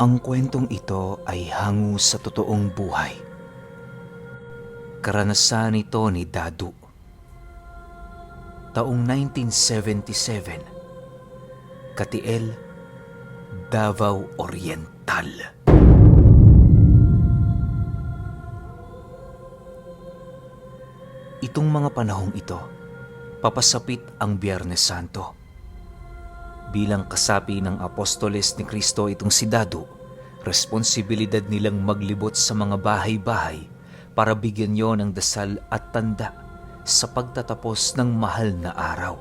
Ang kwentong ito ay hango sa totoong buhay. Karanasan ito ni Dadu. Taong 1977, Katiel, Davao Oriental. Itong mga panahong ito, papasapit ang Biyernes Santo. Bilang kasapi ng Apostoles ni Kristo itong si Dadu, responsibilidad nilang maglibot sa mga bahay-bahay para bigyan niyo ng dasal at tanda sa pagtatapos ng mahal na araw.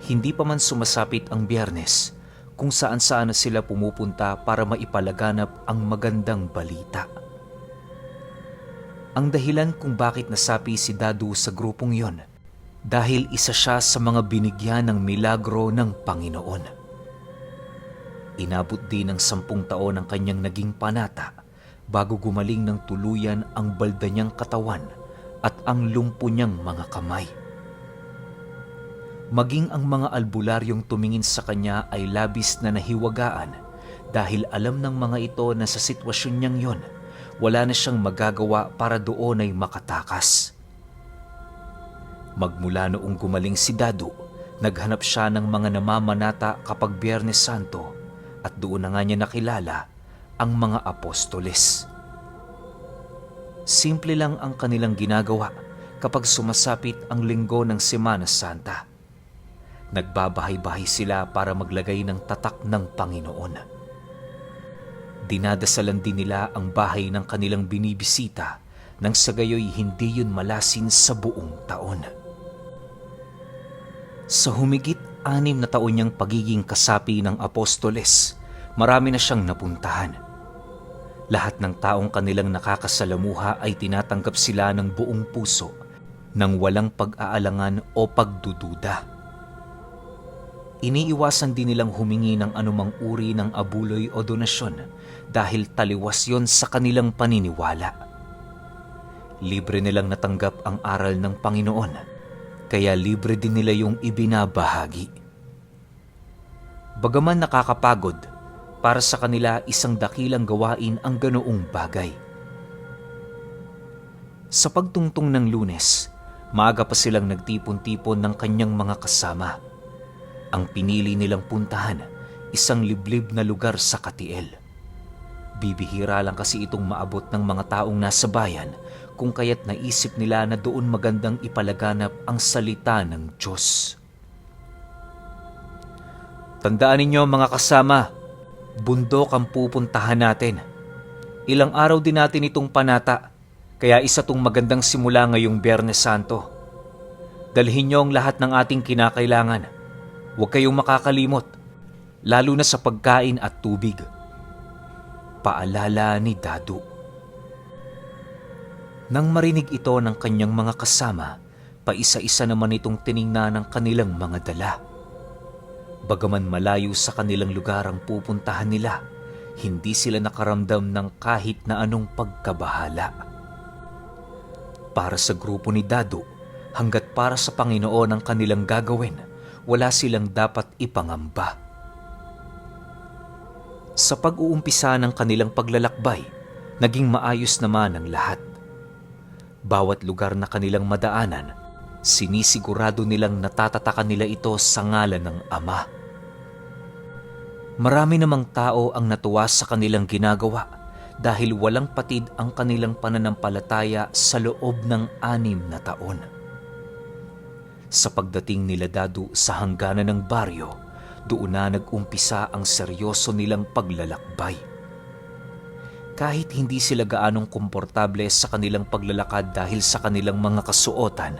Hindi pa man sumasapit ang Biyernes, kung saan-saan na sila pumupunta para maipalaganap ang magandang balita. Ang dahilan kung bakit nasapi si Dadu sa grupong yon, dahil isa siya sa mga binigyan ng milagro ng Panginoon. Inabot din ng 10 taon ang kanyang naging panata bago gumaling ng tuluyan ang balda niyang katawan at ang lumpo niyang mga kamay. Maging ang mga albularyong tumingin sa kanya ay labis na nahiwagaan dahil alam ng mga ito na sa sitwasyon niyang yon, wala na siyang magagawa para doon ay makatakas. Magmula noong gumaling si Dadu, naghanap siya ng mga namamanata kapag Biyernes Santo at doon na nga niya nakilala ang mga apostoles. Simple lang ang kanilang ginagawa kapag sumasapit ang linggo ng Semana Santa. Nagbabahay-bahay sila para maglagay ng tatak ng Panginoon. Dinadasalan din nila ang bahay ng kanilang binibisita nang sa gayoy hindi yun malasin sa buong taon. Sa humigit 6 na taon niyang pagiging kasapi ng apostoles, marami na siyang napuntahan. Lahat ng taong kanilang nakakasalamuha ay tinatanggap sila ng buong puso, nang walang pag-aalangan o pagdududa. Iniiwasan din nilang humingi ng anumang uri ng abuloy o donasyon dahil taliwas yon sa kanilang paniniwala. Libre nilang natanggap ang aral ng Panginoon, kaya libre din nila yung ibinabahagi. Bagaman nakakapagod, para sa kanila isang dakilang gawain ang ganoong bagay. Sa pagtungtong ng Lunes, maaga pa silang nagtipon-tipon ng kanyang mga kasama. Ang pinili nilang puntahan, isang liblib na lugar sa Katiel. Bibihira lang kasi itong maabot ng mga taong nasa bayan, kung kaya't naisip nila na doon magandang ipalaganap ang salita ng Diyos. Tandaan ninyo mga kasama, bundok ang pupuntahan natin. Ilang araw din natin itong panata, kaya isa tong magandang simula ngayong Biyernes Santo. Dalhin niyo ang lahat ng ating kinakailangan. Huwag kayong makakalimot, lalo na sa pagkain at tubig. Paalala ni Dadu. Nang marinig ito ng kanyang mga kasama, paisa-isa naman itong tiningnan ng kanilang mga dala. Bagaman malayo sa kanilang lugar ang pupuntahan nila, hindi sila nakaramdam ng kahit na anong pagkabahala. Para sa grupo ni Dadu, hanggat para sa Panginoon ang kanilang gagawin, wala silang dapat ipangamba. Sa pag-uumpisa ng kanilang paglalakbay, naging maayos naman ang lahat. Bawat lugar na kanilang madaanan, sinisigurado nilang natatatakan nila ito sa ngalan ng Ama. Marami namang tao ang natuwa sa kanilang ginagawa dahil walang patid ang kanilang pananampalataya sa loob ng 6 na taon. Sa pagdating nila Dadu sa hangganan ng baryo, doon na nag-umpisa ang seryoso nilang paglalakbay. Kahit hindi sila gaanong komportable sa kanilang paglalakad dahil sa kanilang mga kasuotan,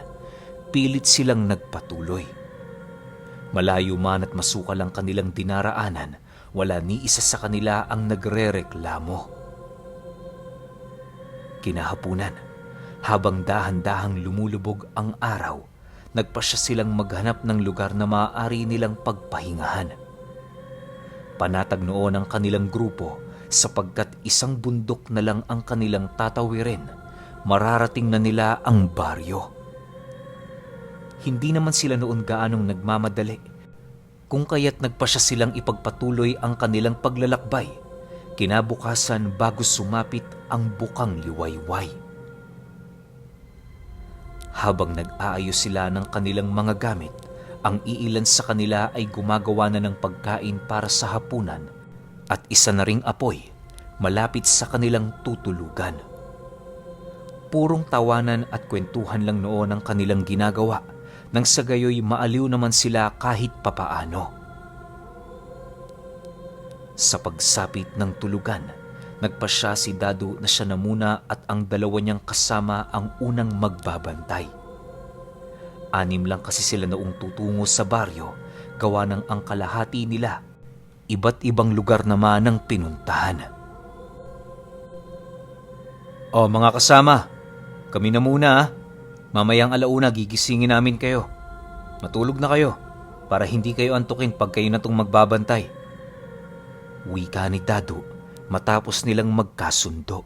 pilit silang nagpatuloy. Malayo man at masukal ang kanilang dinaraanan, wala ni isa sa kanila ang nagrereklamo. Kinahapunan, habang dahan-dahang lumulubog ang araw, nagpasya silang maghanap ng lugar na maaari nilang pagpahingahan. Panatag noon ang kanilang grupo sapagkat isang bundok na lang ang kanilang tatawirin, mararating na nila ang baryo. Hindi naman sila noon gaanong nagmamadali kung kaya't nagpasya silang ipagpatuloy ang kanilang paglalakbay, kinabukasan bago sumapit ang bukang liwayway. Habang nag-aayos sila ng kanilang mga gamit, ang iilan sa kanila ay gumagawa na ng pagkain para sa hapunan at isa na ring apoy malapit sa kanilang tutulugan. Purong tawanan at kwentuhan lang noon ang kanilang ginagawa, nang sa gayoy maaliw naman sila kahit papaano. Sa pagsapit ng tulugan, nagpasya si Dadu na siya na muna at ang dalawa niyang kasama ang unang magbabantay. 6 lang kasi sila noong tutungo sa baryo, gawa ng ang kalahati nila, iba't ibang lugar naman ang pinuntahan. O mga kasama, kami na muna ah. Mamayang alauna gigisingin namin kayo. Matulog na kayo para hindi kayo antukin pag kayo na itong magbabantay. Wika ni Dadu matapos nilang magkasundo.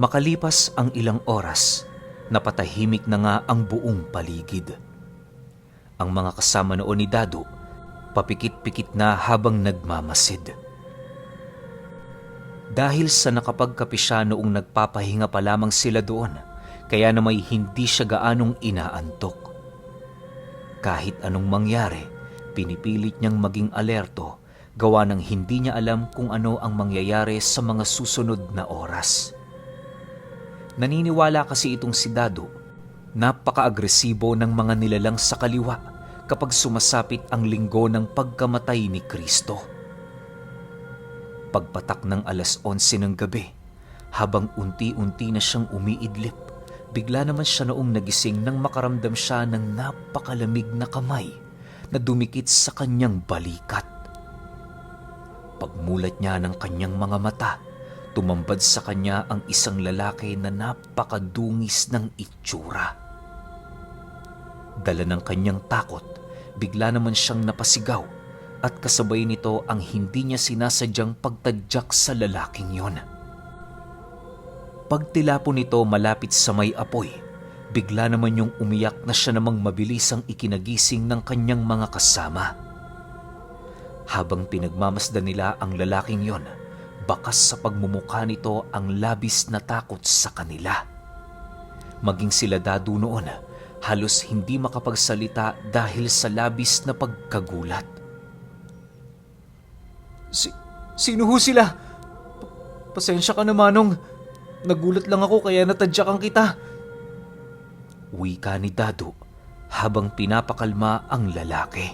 Makalipas ang ilang oras, napatahimik na nga ang buong paligid. Ang mga kasama noon ni Dadu, papikit-pikit na habang nagmamasid. Dahil sa nakapagkape siya noong nagpapahinga pa lamang sila doon, kaya na may hindi siya gaanong inaantok. Kahit anong mangyari, pinipilit niyang maging alerto, gawa ng hindi niya alam kung ano ang mangyayari sa mga susunod na oras. Naniniwala kasi itong si Dadu, napaka-agresibo ng mga nilalang sa kaliwa kapag sumasapit ang linggo ng pagkamatay ni Kristo. Pagpatak ng 11:11 ng gabi, habang unti-unti na siyang umiidlip, bigla naman siya noong nagising nang makaramdam siya ng napakalamig na kamay na dumikit sa kanyang balikat. Pagmulat niya ng kanyang mga mata, tumambad sa kanya ang isang lalaki na napakadungis ng itsura. Dala ng kanyang takot, bigla naman siyang napasigaw at kasabay nito ang hindi niya sinasadyang pagtadyak sa lalaking yon. Pagtilapon nito malapit sa may apoy, bigla naman yung umiyak na siya namang mabilisang ikinagising ng kanyang mga kasama. Habang pinagmamasdan nila ang lalaking yon, bakas sa pagmumukha nito ang labis na takot sa kanila. Maging sila Dadu noon, halos hindi makapagsalita dahil sa labis na pagkagulat. Sino ho sila? Pasensya ka na, Manong. Nagulat lang ako kaya natadyakan kita. Wika ni Dadu habang pinapakalma ang lalaki.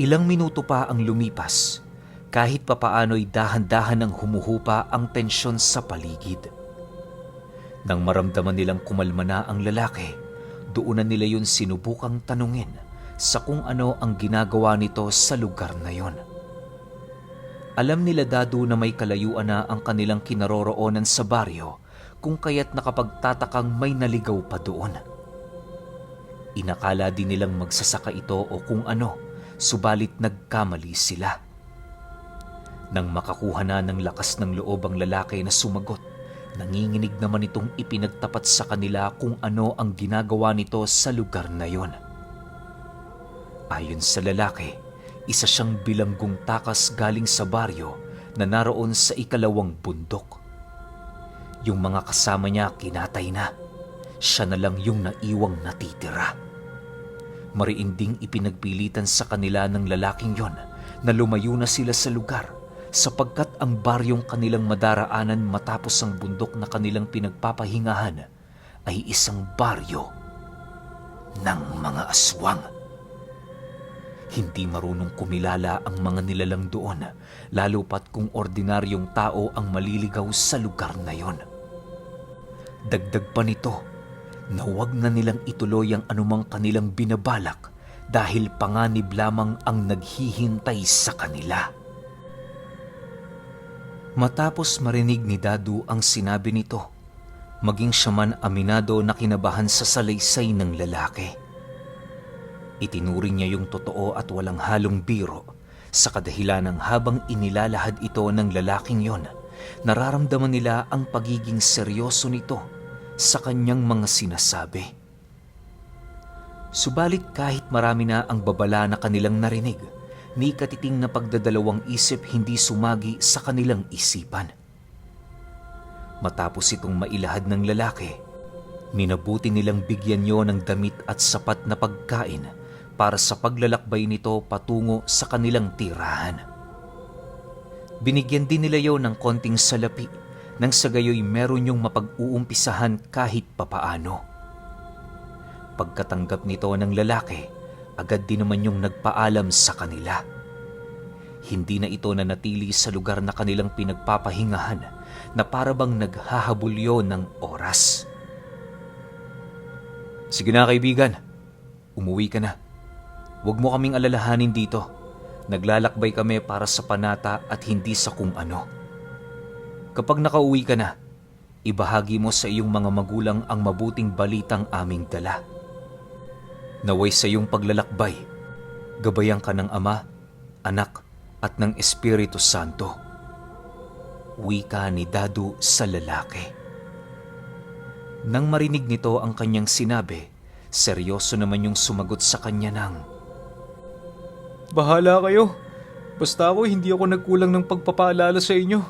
Ilang minuto pa ang lumipas, kahit papaano'y dahan-dahan ang humuhupa ang tensyon sa paligid. Nang maramdaman nilang kumalma na ang lalaki, doon na nila yun sinubukang tanungin sa kung ano ang ginagawa nito sa lugar na yon. Alam nila Dadu na may kalayuan na ang kanilang kinaroroonan sa baryo, kung kaya't nakapagtatakang may naligaw pa doon. Inakala din nilang magsasaka ito o kung ano, subalit nagkamali sila. Nang makakuha na ng lakas ng loob ang lalaki na sumagot, nanginginig naman itong ipinagtapat sa kanila kung ano ang ginagawa nito sa lugar na yon. Ayon sa lalaki, isa siyang bilanggong takas galing sa baryo na naroon sa ikalawang bundok. Yung mga kasama niya kinatay na, siya na lang yung naiwang natitira. Mariinding ipinagpilitan sa kanila ng lalaking yon na lumayo na sila sa lugar sapagkat ang baryong kanilang madaraanan matapos ang bundok na kanilang pinagpapahingahan ay isang baryo ng mga aswang. Hindi marunong kumilala ang mga nilalang doon, lalo pat kung ordinaryong tao ang maliligaw sa lugar na yon. Dagdag pa nito, na huwag na nilang ituloy ang anumang kanilang binabalak dahil panganib lamang ang naghihintay sa kanila. Matapos marinig ni Dadu ang sinabi nito, maging siya man aminado na kinabahan sa salaysay ng lalaki. Itinuring niya yung totoo at walang halong biro sa kadahilanang habang inilalahad ito ng lalaking yon, nararamdaman nila ang pagiging seryoso nito sa kanyang mga sinasabi. Subalit kahit marami na ang babala na kanilang narinig, ni katiting na pagdadalawang isip hindi sumagi sa kanilang isipan. Matapos itong mailahad ng lalaki, minabuti nilang bigyan niyo ng damit at sapat na pagkain para sa paglalakbay nito patungo sa kanilang tirahan. Binigyan din nila yon ng konting salapi nang sa gayoy meron yung mapag-uumpisahan kahit papaano. Pagkatanggap nito ng lalaki, agad din naman yung nagpaalam sa kanila. Hindi na ito nanatili sa lugar na kanilang pinagpapahingahan na parabang naghahabulyo ng oras. Sige na kaibigan, umuwi ka na. Huwag mo kaming alalahanin dito. Naglalakbay kami para sa panata at hindi sa kung ano. Kapag nakauwi ka na, ibahagi mo sa iyong mga magulang ang mabuting balitang aming dala. Naway sa iyong paglalakbay, gabayan ka ng Ama, Anak at ng Espiritu Santo. Wika ni Dadu sa lalaki. Nang marinig nito ang kanyang sinabi, seryoso naman yung sumagot sa kanya ng, Bahala kayo. Basta hindi ako nagkulang ng pagpapaalala sa inyo.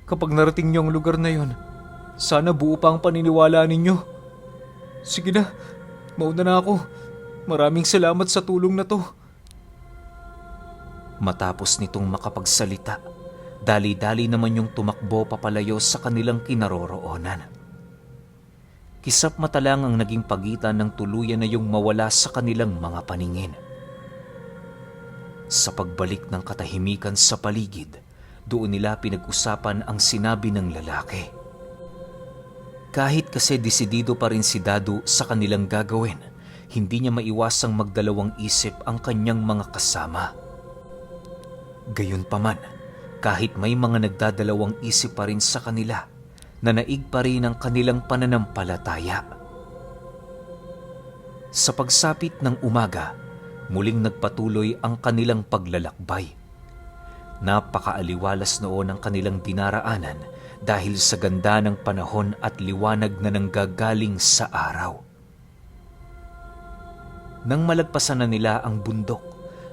Kapag narating niyo ang lugar na yon, sana buo pa ang paniniwala ninyo. Sige na, mauna na ako. Maraming salamat sa tulong na to. Matapos nitong makapagsalita, dali-dali naman yung tumakbo papalayo sa kanilang kinaroroonan. Kisap mata lang ang naging pagitan ng tuluyan na yung mawala sa kanilang mga paningin. Sa pagbalik ng katahimikan sa paligid, doon nila pinag-usapan ang sinabi ng lalaki. Kahit kasi desidido pa rin si Dadu sa kanilang gagawin, hindi niya maiwasang magdalawang isip ang kanyang mga kasama. Gayunpaman, kahit may mga nagdadalawang isip pa rin sa kanila, nanaig pa rin ang kanilang pananampalataya. Sa pagsapit ng umaga, muling nagpatuloy ang kanilang paglalakbay. Napakaaliwalas noon ang kanilang dinaraanan dahil sa ganda ng panahon at liwanag na nanggagaling sa araw. Nang malagpasan na nila ang bundok,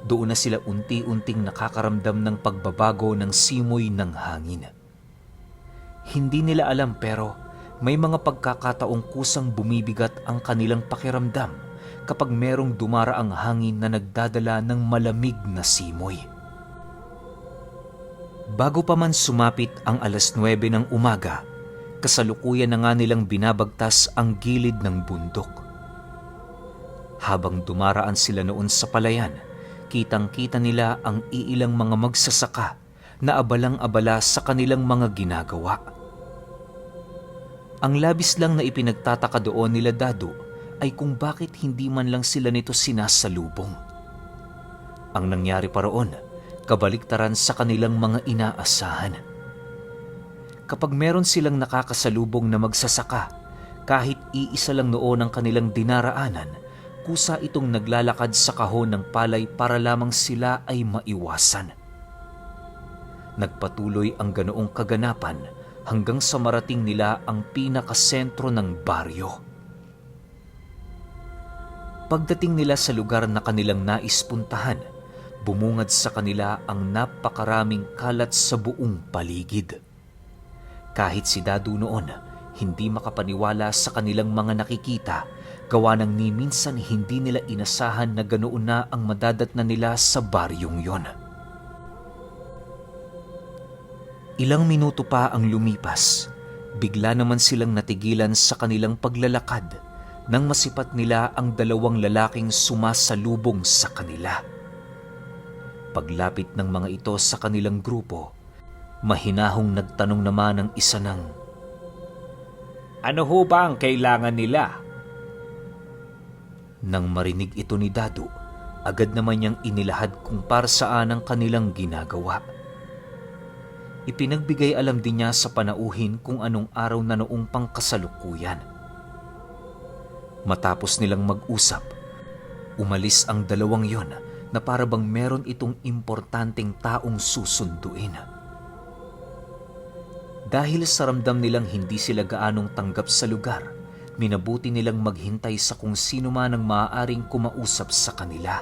doon na sila unti-unting nakakaramdam ng pagbabago ng simoy ng hangin. Hindi nila alam pero may mga pagkakataong kusang bumibigat ang kanilang pakiramdam kapag merong dumaraang hangin na nagdadala ng malamig na simoy. Bago pa man sumapit ang 9:00 ng umaga, kasalukuyan na nga nilang binabagtas ang gilid ng bundok. Habang dumaraan sila noon sa palayan, kitang-kita nila ang iilang mga magsasaka na abalang-abala sa kanilang mga ginagawa. Ang labis lang na ipinagtataka doon nila Dadu ay kung bakit hindi man lang sila nito sinasalubong. Ang nangyari pa roon, kabaliktaran sa kanilang mga inaasahan. Kapag meron silang nakakasalubong na magsasaka, kahit iisa lang noon ang kanilang dinaraanan, kusa itong naglalakad sa kahon ng palay para lamang sila ay maiwasan. Nagpatuloy ang ganoong kaganapan hanggang sa marating nila ang pinakasentro ng baryo. Pagdating nila sa lugar na kanilang nais puntahan, bumungad sa kanila ang napakaraming kalat sa buong paligid. Kahit si Dadu noon, hindi makapaniwala sa kanilang mga nakikita, gawa ng ni minsan hindi nila inasahan na ganoon na ang madadatnan nila sa baryong yon. Ilang minuto pa ang lumipas, bigla naman silang natigilan sa kanilang paglalakad nang masipat nila ang dalawang lalaking sumasalubong sa kanila. Paglapit ng mga ito sa kanilang grupo, mahinahong nagtanong naman ang isa ng, Ano ho ba ang kailangan nila? Nang marinig ito ni Dadu, agad naman niyang inilahad kung para saan ang kanilang ginagawa. Ipinagbigay alam din niya sa panauhin kung anong araw na noong pangkasalukuyan. Matapos nilang mag-usap, umalis ang dalawang yon na parabang meron itong importanteng taong susunduin. Dahil sa ramdam nilang hindi sila gaanong tanggap sa lugar, minabuti nilang maghintay sa kung sino man ang maaaring kumausap sa kanila.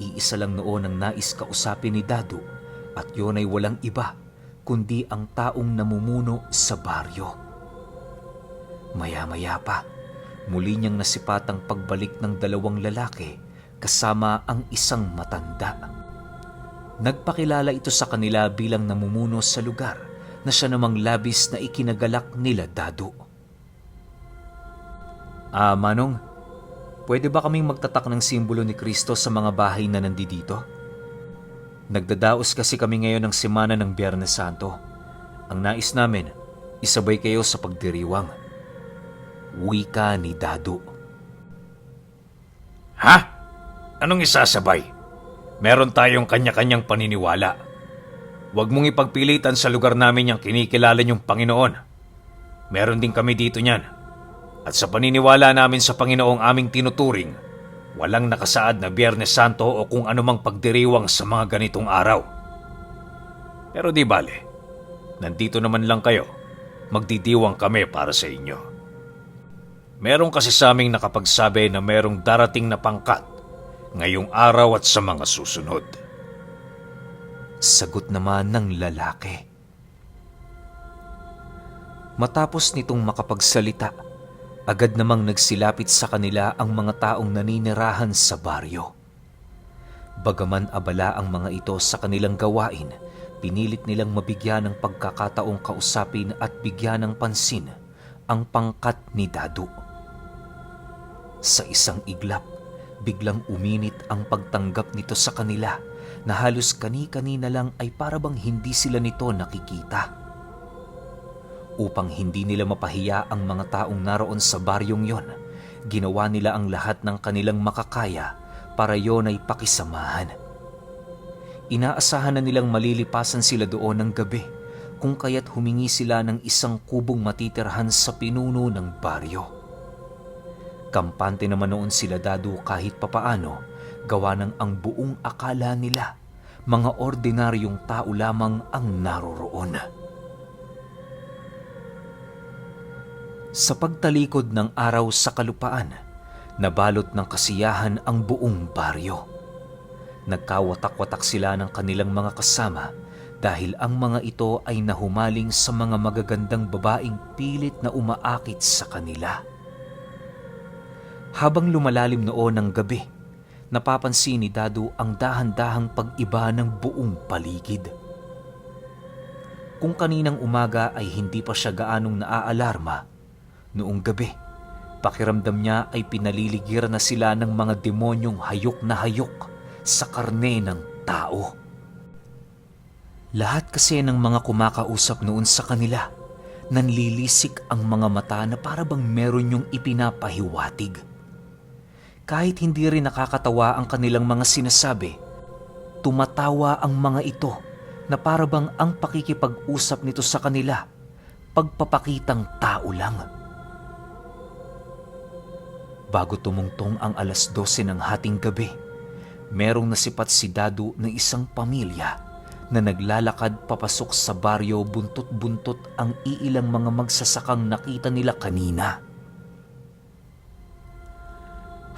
Iisa lang noon ang nais kausapin ni Dadu at yun ay walang iba kundi ang taong namumuno sa baryo. Maya-maya pa, muli niyang nasipatang pagbalik ng dalawang lalaki kasama ang isang matanda. Nagpakilala ito sa kanila bilang namumuno sa lugar na siya namang labis na ikinagalak nila Dadu. Manong, pwede ba kaming magtatak ng simbolo ni Kristo sa mga bahay na nandito? Nagdadaos kasi kami ngayon ng semana ng Biyernes Santo. Ang nais namin, isabay kayo sa pagdiriwang. Wika ni Dadu. Ha? Anong isasabay? Meron tayong kanya-kanyang paniniwala. Huwag mong ipagpilitan sa lugar namin yung kinikilala niyong Panginoon. Meron din kami dito niyan. At sa paniniwala namin sa Panginoong aming tinuturing, walang nakasaad na Biyernes Santo o kung anumang pagdiriwang sa mga ganitong araw. Pero di bale, nandito naman lang kayo, magdidiwang kami para sa inyo. Meron kasi sa aming nakapagsabi na merong darating na pangkat ngayong araw at sa mga susunod. Sagot naman ng lalaki. Matapos nitong makapagsalita, agad namang nagsilapit sa kanila ang mga taong naninirahan sa baryo. Bagaman abala ang mga ito sa kanilang gawain, pinilit nilang mabigyan ng pagkakataong kausapin at bigyan ng pansin ang pangkat ni Dadu. Sa isang iglap, biglang uminit ang pagtanggap nito sa kanila na halos kani-kanina lang ay parabang hindi sila nito nakikita. Upang hindi nila mapahiya ang mga taong naroon sa baryong yon, ginawa nila ang lahat ng kanilang makakaya para yon ay pakisamahan. Inaasahan na nilang malilipasan sila doon ng gabi, kung kaya't humingi sila ng isang kubong matitirhan sa pinuno ng baryo. Kampante naman noon sila Dadu kahit papaano, gawa ng ang buong akala nila, mga ordinaryong tao lamang ang naroroon. Sa pagtalikod ng araw sa kalupaan, nabalot ng kasiyahan ang buong baryo. Nagkawatak-watak sila ng kanilang mga kasama dahil ang mga ito ay nahumaling sa mga magagandang babaeng pilit na umaakit sa kanila. Habang lumalalim noon ang gabi, napapansin ni Dadu ang dahan-dahang pag-iba ng buong paligid. Kung kaninang umaga ay hindi pa siya gaanong naaalarma, noong gabi, pakiramdam niya ay pinaliligir na sila ng mga demonyong hayok na hayok sa karne ng tao. Lahat kasi ng mga kumakausap noon sa kanila, nanlilisik ang mga mata na parabang meron yung ipinapahiwatig. Kahit hindi rin nakakatawa ang kanilang mga sinasabi, tumatawa ang mga ito na parabang ang pakikipag-usap nito sa kanila, pagpapakitang tao lang. Bago tumungtong ang 12:00 ng hating gabi, merong nasipat si Dadu ng isang pamilya na naglalakad papasok sa baryo buntot-buntot ang iilang mga magsasakang nakita nila kanina.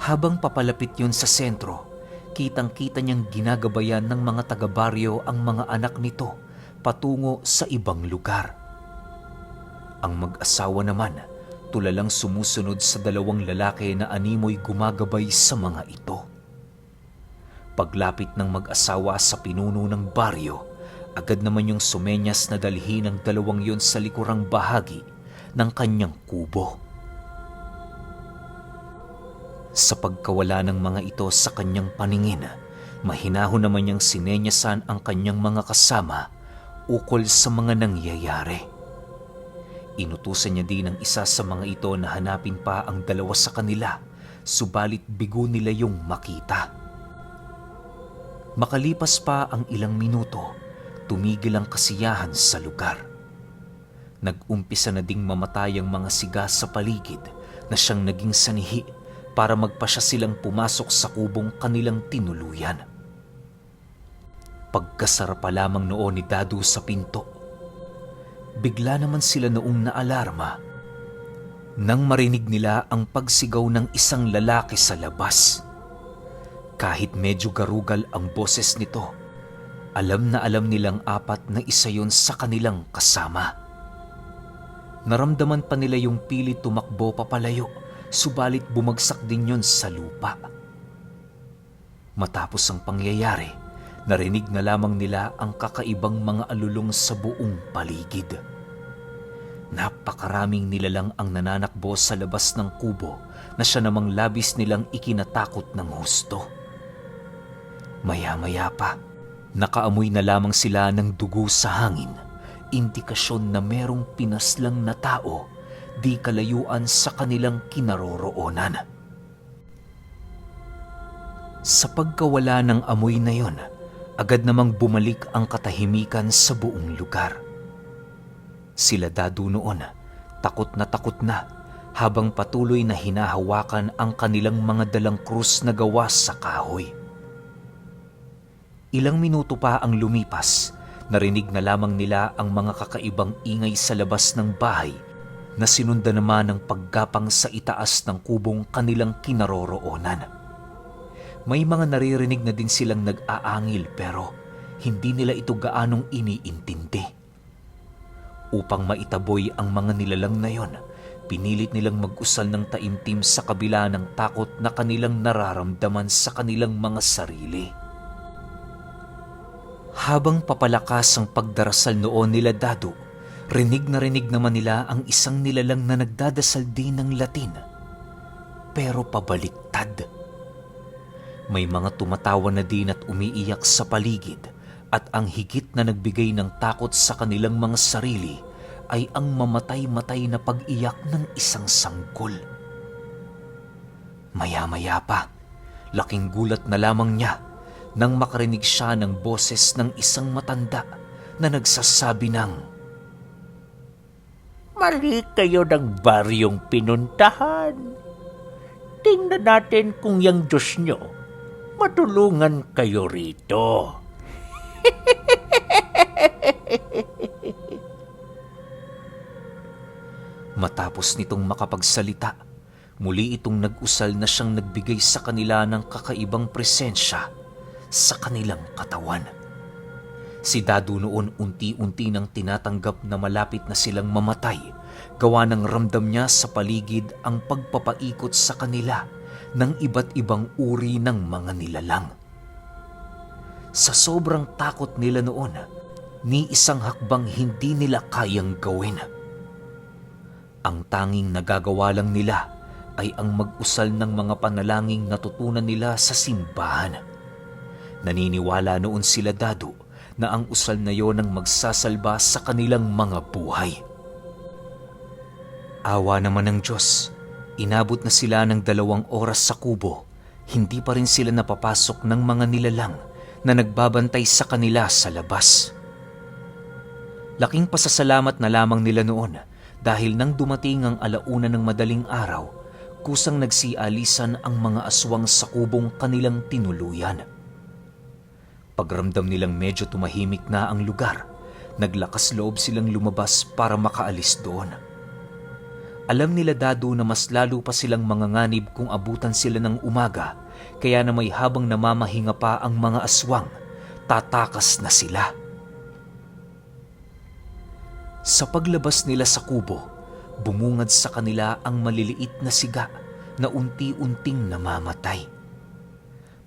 Habang papalapit yun sa sentro, kitang-kita niyang ginagabayan ng mga taga-baryo ang mga anak nito patungo sa ibang lugar. Ang mag-asawa naman, tulalang sumusunod sa dalawang lalaki na animoy gumagabay sa mga ito. Paglapit ng mag-asawa sa pinuno ng baryo, agad naman yung sumenyas na dalhin ang dalawang yon sa likurang bahagi ng kanyang kubo. Sa pagkawala ng mga ito sa kanyang paningin, mahinahon naman niyang sinenyasan ang kanyang mga kasama ukol sa mga nangyayari. Inutusan niya din ang isa sa mga ito na hanapin pa ang dalawa sa kanila, subalit bigo nila yung makita. Makalipas pa ang ilang minuto, tumigil ang kasiyahan sa lugar. Nag-umpisa na ding mamatay ang mga siga sa paligid na siyang naging sanihi para magpasya silang pumasok sa kubong kanilang tinuluyan. Pagkasara pa lamang noon ni Dadu sa pinto, bigla naman sila noong naalarma Nang marinig nila ang pagsigaw ng isang lalaki sa labas. Kahit medyo garugal ang boses nito, alam na alam nilang apat na isa yon sa kanilang kasama. Naramdaman pa nila yung pilit tumakbo papalayo, subalit bumagsak din yon sa lupa. Matapos ang pangyayari, narinig na lamang nila ang kakaibang mga alulong sa buong paligid. Napakaraming nilalang ang nananakbo sa labas ng kubo na siya namang labis nilang ikinatakot ng husto. Maya-maya pa, nakaamoy na lamang sila ng dugo sa hangin, indikasyon na merong pinaslang na tao di kalayuan sa kanilang kinaroroonan. Sa pagkawala ng amoy na yon, agad namang bumalik ang katahimikan sa buong lugar. Sila Dadu noon, takot na habang patuloy na hinahawakan ang kanilang mga dalang krus na gawa sa kahoy. Ilang minuto pa ang lumipas, narinig na lamang nila ang mga kakaibang ingay sa labas ng bahay na sinundan naman ng paggapang sa itaas ng kubong kanilang kinaroroonan. May mga naririnig na din silang nag-aangil pero hindi nila ito gaanong iniintindi. Upang maitaboy ang mga nilalang na yon, pinilit nilang mag-usal ng taimtim sa kabila ng takot na kanilang nararamdaman sa kanilang mga sarili. Habang papalakas ang pagdarasal noon nila Dadu, rinig na rinig naman nila ang isang nilalang na nagdadasal din ng Latin, pero pabaliktad. May mga tumatawa na din at umiiyak sa paligid, at ang higit na nagbigay ng takot sa kanilang mga sarili ay ang mamatay-matay na pag-iyak ng isang sanggol. Maya-maya pa, laking gulat na lamang niya nang makarinig siya ng boses ng isang matanda na nagsasabi ng, "Mali kayo ng baryong pinuntahan. Tingnan natin kung yung Diyos nyo matulungan kayo rito." Matapos nitong makapagsalita, muli itong nag-usal na siyang nagbigay sa kanila ng kakaibang presensya sa kanilang katawan. Si Dadu noon unti-unti nang tinatanggap na malapit na silang mamatay, gawa ng ramdam niya sa paligid ang pagpapaikot sa kanila ng iba't ibang uri ng mga nilalang. Sa sobrang takot nila noon, ni isang hakbang hindi nila kayang gawin. Ang tanging nagagawa lang nila ay ang mag-usal ng mga panalangin natutunan nila sa simbahan. Naniniwala noon sila Dadu na ang usal na yon ang magsasalba sa kanilang mga buhay. Awa naman ng Diyos, inabot na sila ng 2 oras sa kubo, hindi pa rin sila napapasok ng mga nilalang na nagbabantay sa kanila sa labas. Laking pasasalamat na lamang nila noon dahil nang dumating ang 1:00 ng madaling araw, kusang nagsialisan ang mga aswang sa kubong kanilang tinuluyan. Pagramdam nilang medyo tumahimik na ang lugar, naglakas loob silang lumabas para makaalis doon. Alam nila Dadu na mas lalo pa silang manganganib kung abutan sila ng umaga, kaya na may habang namamahinga pa ang mga aswang, tatakas na sila. Sa paglabas nila sa kubo, bumungad sa kanila ang maliliit na siga na unti-unting namamatay.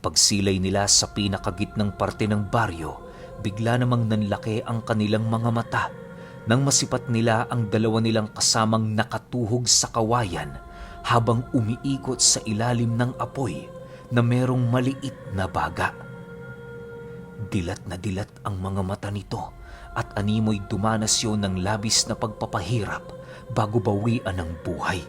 Pagsilay nila sa pinakagitnang parte ng baryo, bigla namang nanlaki ang kanilang mga mata nang masipat nila ang 2 nilang kasamang nakatuhog sa kawayan habang umiikot sa ilalim ng apoy na merong maliit na baga. Dilat na dilat ang mga mata nito at animoy dumanas yun ng labis na pagpapahirap bago bawian ng buhay.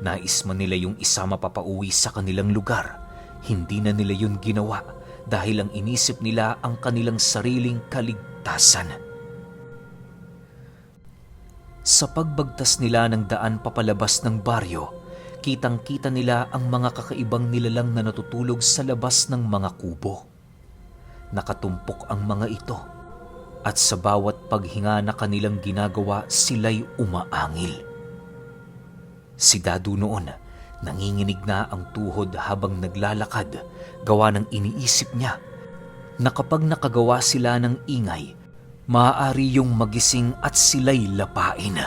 Nais man nila yung isama papauwi sa kanilang lugar, hindi na nila yun ginawa dahil ang inisip nila ang kanilang sariling kaligtasan. Sa pagbagtas nila ng daan papalabas ng baryo, kitang-kita nila ang mga kakaibang nilalang na natutulog sa labas ng mga kubo. Nakatumpok ang mga ito at sa bawat paghinga na kanilang ginagawa sila'y umaangil. Si Dadu noon, nanginginig na ang tuhod habang naglalakad, gawa ng iniisip niya na kapag nakagawa sila ng ingay, maaari yung magising at sila'y lapain.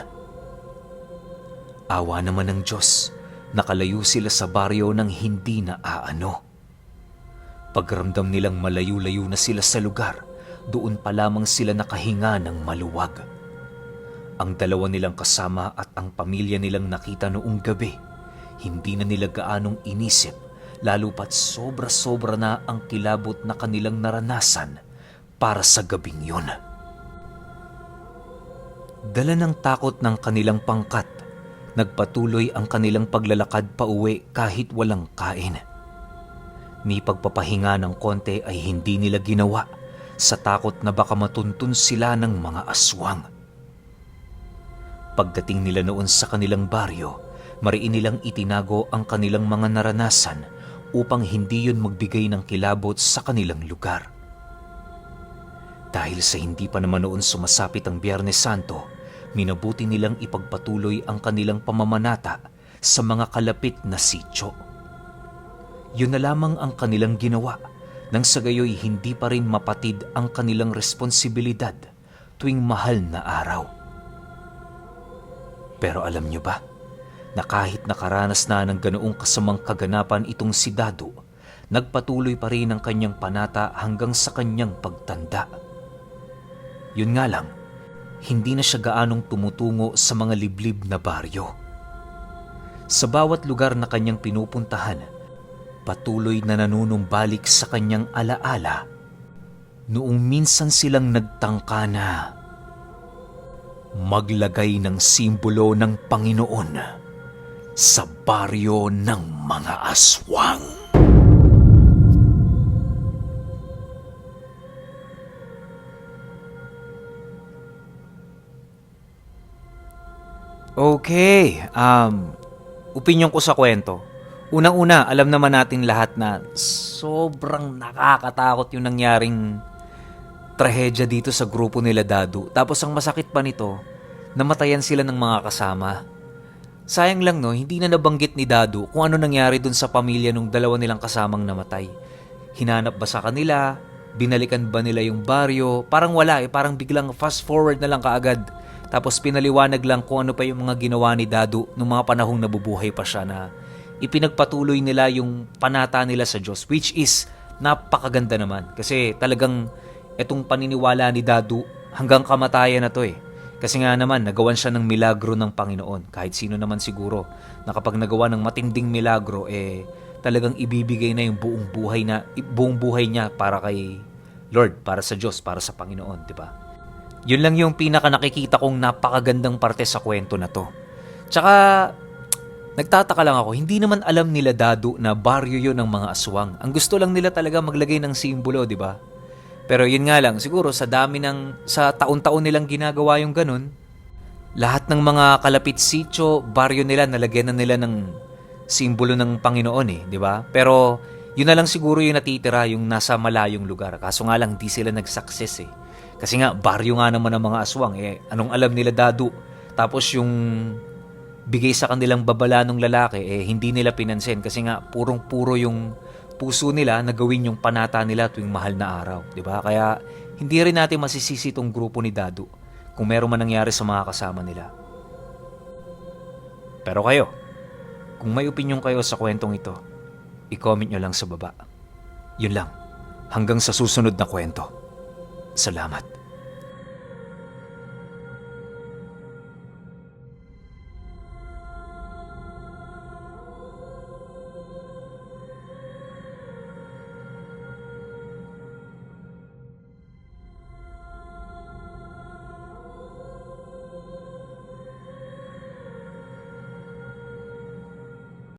Awa naman ng Diyos, nakalayo sila sa baryo ng hindi na aano. Pagramdam nilang malayo-layo na sila sa lugar, doon pa lamang sila nakahinga ng maluwag. Ang dalawa nilang kasama at ang pamilya nilang nakita noong gabi, hindi na nila gaanong inisip, lalo pat sobra-sobra na ang kilabot na kanilang naranasan para sa gabing yun. Dala ng takot ng kanilang pangkat, nagpatuloy ang kanilang paglalakad pauwi kahit walang kain. Ni pagpapahinga ng konti ay hindi nila ginawa sa takot na baka matuntun sila ng mga aswang. Pagdating nila noon sa kanilang baryo, mariin nilang itinago ang kanilang mga naranasan upang hindi yun magbigay ng kilabot sa kanilang lugar. Dahil sa hindi pa naman noon sumasapit ang Biyernes Santo, minabuti nilang ipagpatuloy ang kanilang pamamanata sa mga kalapit na sityo. Yun na lamang ang kanilang ginawa, nang sa gayoy hindi pa rin mapatid ang kanilang responsibilidad tuwing mahal na araw. Pero alam niyo ba, na kahit nakaranas na ng ganoong kasamang kaganapan itong si Dadu, nagpatuloy pa rin ang kanyang panata hanggang sa kanyang pagtanda. Yun nga lang, hindi na siya gaanong tumutungo sa mga liblib na baryo. Sa bawat lugar na kanyang pinupuntahan, patuloy na nanunumbalik sa kanyang alaala noong minsan silang nagtangka na maglagay ng simbolo ng Panginoon sa baryo ng mga aswang. Okay, opinyon ko sa kwento. Unang-una, alam naman natin lahat na sobrang nakakatakot yung nangyaring trahedya dito sa grupo nila Dadu. Tapos ang masakit pa nito, namatayan sila ng mga kasama. Sayang lang no, hindi na nabanggit ni Dadu kung ano nangyari dun sa pamilya nung dalawa nilang kasamang namatay. Hinanap ba sa kanila? Binalikan ba nila yung baryo? Parang wala parang biglang fast forward na lang kaagad. Tapos pinaliwanag lang kung ano pa yung mga ginawa ni Dadu nung mga panahong nabubuhay pa siya na ipinagpatuloy nila yung panata nila sa Diyos, which is napakaganda naman. Kasi talagang etong paniniwala ni Dadu hanggang kamatayan na to Kasi nga naman, nagawan siya ng milagro ng Panginoon. Kahit sino naman siguro na kapag nagawa ng matinding milagro, talagang ibibigay na yung buong buhay niya para kay Lord, para sa Diyos, para sa Panginoon, di ba? Yun lang yung pinaka nakikita kong napakagandang parte sa kwento na to. Tsaka, nagtataka lang ako, hindi naman alam nila Dadu na baryo yun ng mga aswang. Ang gusto lang nila talaga maglagay ng simbolo, di ba? Pero yun nga lang, siguro sa taon-taon nilang ginagawa yung ganun, lahat ng mga kalapit sityo, baryo nila, nalagyan na nila ng simbolo ng Panginoon di ba? Pero yun na lang siguro yung natitira, yung nasa malayong lugar. Kaso nga lang, di sila nag-success Kasi nga, baryo nga naman ng mga aswang. Anong alam nila Dadu? Tapos yung bigay sa kanilang babala ng lalaki, hindi nila pinansin. Kasi nga, purong-puro yung puso nila na gawin yung panata nila tuwing mahal na araw, di ba? Kaya hindi rin natin masisisi itong grupo ni Dadu kung meron man nangyari sa mga kasama nila. Pero kayo, kung may opinyon kayo sa kwentong ito, i-comment nyo lang sa baba. Yun lang. Hanggang sa susunod na kwento. Salamat.